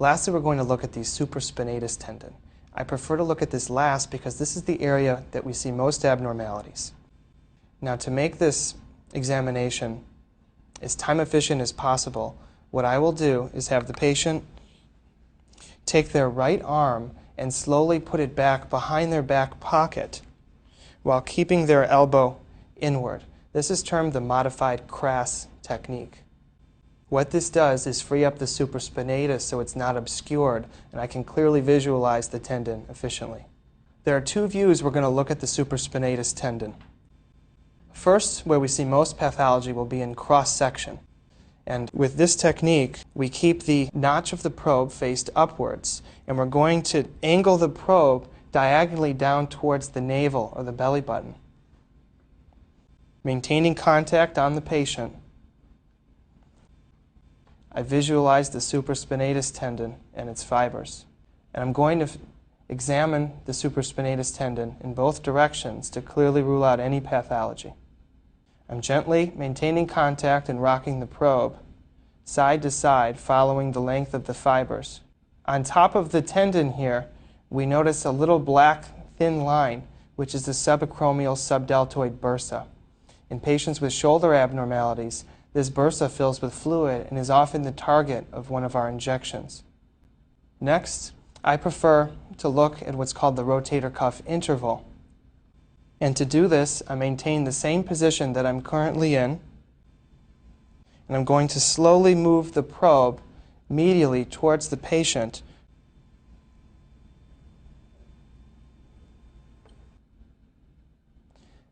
Lastly, we're going to look at the supraspinatus tendon. I prefer to look at this last because this is the area that we see most abnormalities. Now, to make this examination as time efficient as possible, what I will do is have the patient take their right arm and slowly put it back behind their back pocket while keeping their elbow inward. This is termed the modified Crass technique. What this does is free up the supraspinatus so it's not obscured, and I can clearly visualize the tendon efficiently. There are two views we're going to look at the supraspinatus tendon. First, where we see most pathology will be in cross-section. And with this technique, we keep the notch of the probe faced upwards, and we're going to angle the probe diagonally down towards the navel or the belly button. Maintaining contact on the patient, I visualize the supraspinatus tendon and its fibers. And I'm going to examine the supraspinatus tendon in both directions to clearly rule out any pathology. I'm gently maintaining contact and rocking the probe side to side, following the length of the fibers. On top of the tendon here, we notice a little black thin line, which is the subacromial subdeltoid bursa. In patients with shoulder abnormalities, this bursa fills with fluid and is often the target of one of our injections. Next, I prefer to look at what's called the rotator cuff interval. And to do this, I maintain the same position that I'm currently in, and I'm going to slowly move the probe medially towards the patient.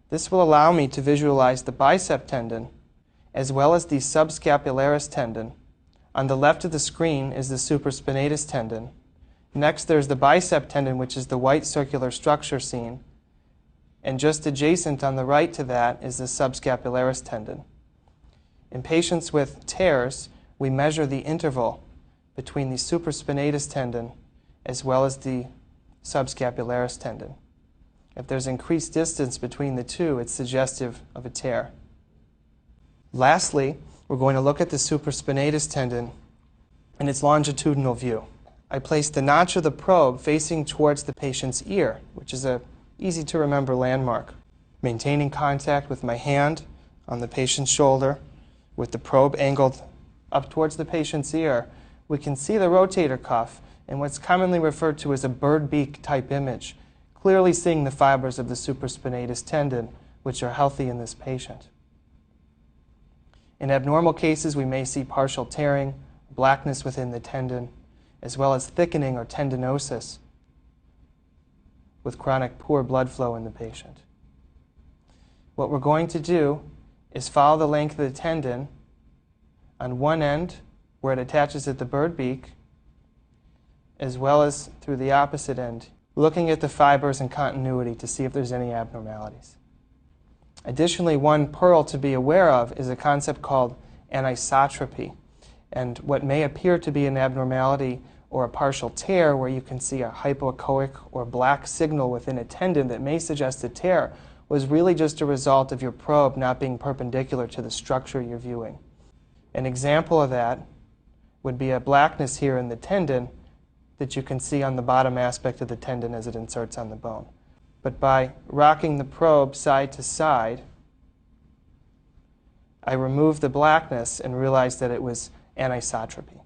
This will allow me to visualize the bicep tendon as well as the subscapularis tendon. On the left of the screen is the supraspinatus tendon. Next, there's the bicep tendon, which is the white circular structure seen. And just adjacent on the right to that is the subscapularis tendon. In patients with tears, we measure the interval between the supraspinatus tendon as well as the subscapularis tendon. If there's increased distance between the two, it's suggestive of a tear. Lastly, we're going to look at the supraspinatus tendon in its longitudinal view. I place the notch of the probe facing towards the patient's ear, which is an easy to remember landmark. Maintaining contact with my hand on the patient's shoulder, with the probe angled up towards the patient's ear, we can see the rotator cuff in what's commonly referred to as a bird beak type image, clearly seeing the fibers of the supraspinatus tendon, which are healthy in this patient. In abnormal cases, we may see partial tearing, blackness within the tendon, as well as thickening or tendinosis with chronic poor blood flow in the patient. What we're going to do is follow the length of the tendon on one end where it attaches at the bird beak, as well as through the opposite end, looking at the fibers and continuity to see if there's any abnormalities. Additionally, one pearl to be aware of is a concept called anisotropy. And what may appear to be an abnormality or a partial tear, where you can see a hypoechoic or black signal within a tendon that may suggest a tear, was really just a result of your probe not being perpendicular to the structure you're viewing. An example of that would be a blackness here in the tendon that you can see on the bottom aspect of the tendon as it inserts on the bone. But by rocking the probe side to side, I removed the blackness and realized that it was anisotropy.